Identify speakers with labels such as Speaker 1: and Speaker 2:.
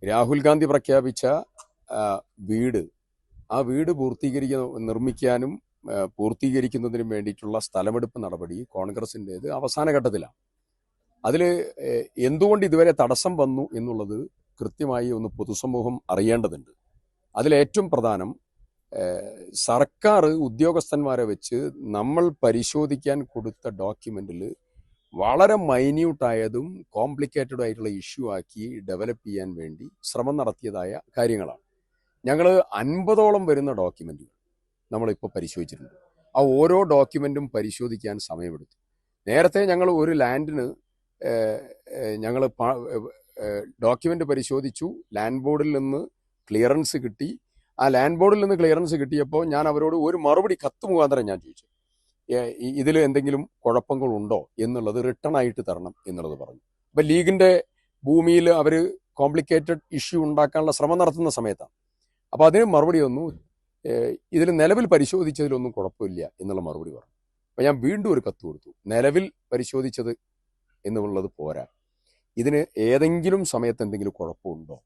Speaker 1: രാഹുൽ ഗാന്ധി പ്രഖ്യാപിച്ച വീട് ആ വീട് നിർമ്മിക്കാനും പൂർത്തീകരിക്കുന്നതിനും വേണ്ടിയിട്ടുള്ള സ്ഥലമെടുപ്പ് നടപടി കോൺഗ്രസിൻ്റേത് അവസാന ഘട്ടത്തിലാണ്. അതിൽ എന്തുകൊണ്ട് ഇതുവരെ തടസ്സം വന്നു എന്നുള്ളത് കൃത്യമായി ഒന്ന് പൊതുസമൂഹം അറിയേണ്ടതുണ്ട്. അതിലേറ്റവും പ്രധാനം സർക്കാർ ഉദ്യോഗസ്ഥന്മാരെ വെച്ച് നമ്മൾ പരിശോധിക്കാൻ കൊടുത്ത ഡോക്യുമെന്റിൽ വളരെ മൈന്യൂട്ടായതും കോംപ്ലിക്കേറ്റഡ് ആയിട്ടുള്ള ഇഷ്യൂ ആക്കി ഡെവലപ്പ് ചെയ്യാൻ വേണ്ടി ശ്രമം നടത്തിയതായ കാര്യങ്ങളാണ്. ഞങ്ങൾ 50ഓളം വരുന്ന ഡോക്യുമെന്റുകൾ നമ്മളിപ്പോൾ പരിശോധിച്ചിട്ടുണ്ട്. ആ ഓരോ ഡോക്യുമെന്റും പരിശോധിക്കാൻ സമയമെടുത്തു. നേരത്തെ ഞങ്ങൾ ഒരു ലാൻഡിന് ഞങ്ങൾ ഡോക്യുമെന്റ് പരിശോധിച്ചു, ലാൻഡ് ബോർഡിൽ നിന്ന് ക്ലിയറൻസ് കിട്ടി. ആ ലാൻഡ് ബോർഡിൽ നിന്ന് ക്ലിയറൻസ് കിട്ടിയപ്പോൾ ഞാൻ അവരോട് ഒരു മറുപടി കത്ത് മുഖാന്തരം ഞാൻ ചോദിച്ചു, ഇതിൽ എന്തെങ്കിലും കുഴപ്പങ്ങളുണ്ടോ എന്നുള്ളത് റിട്ടേൺ ആയിട്ട് തരണം എന്നുള്ളത് പറഞ്ഞു. അപ്പം ലീഗിന്റെ ഭൂമിയിൽ അവർ കോംപ്ലിക്കേറ്റഡ് ഇഷ്യൂ ഉണ്ടാക്കാനുള്ള ശ്രമം നടത്തുന്ന സമയത്താണ്. അപ്പോൾ അതിന് മറുപടി വന്നു, ഇതിൽ നിലവിൽ പരിശോധിച്ചതിലൊന്നും കുഴപ്പമില്ല എന്നുള്ള മറുപടി പറഞ്ഞു. അപ്പം ഞാൻ വീണ്ടും ഒരു കത്ത് കൊടുത്തു, നിലവിൽ പരിശോധിച്ചത് എന്നുള്ളത് പോരാ, ഇതിന് ഏതെങ്കിലും സമയത്ത് എന്തെങ്കിലും കുഴപ്പമുണ്ടോ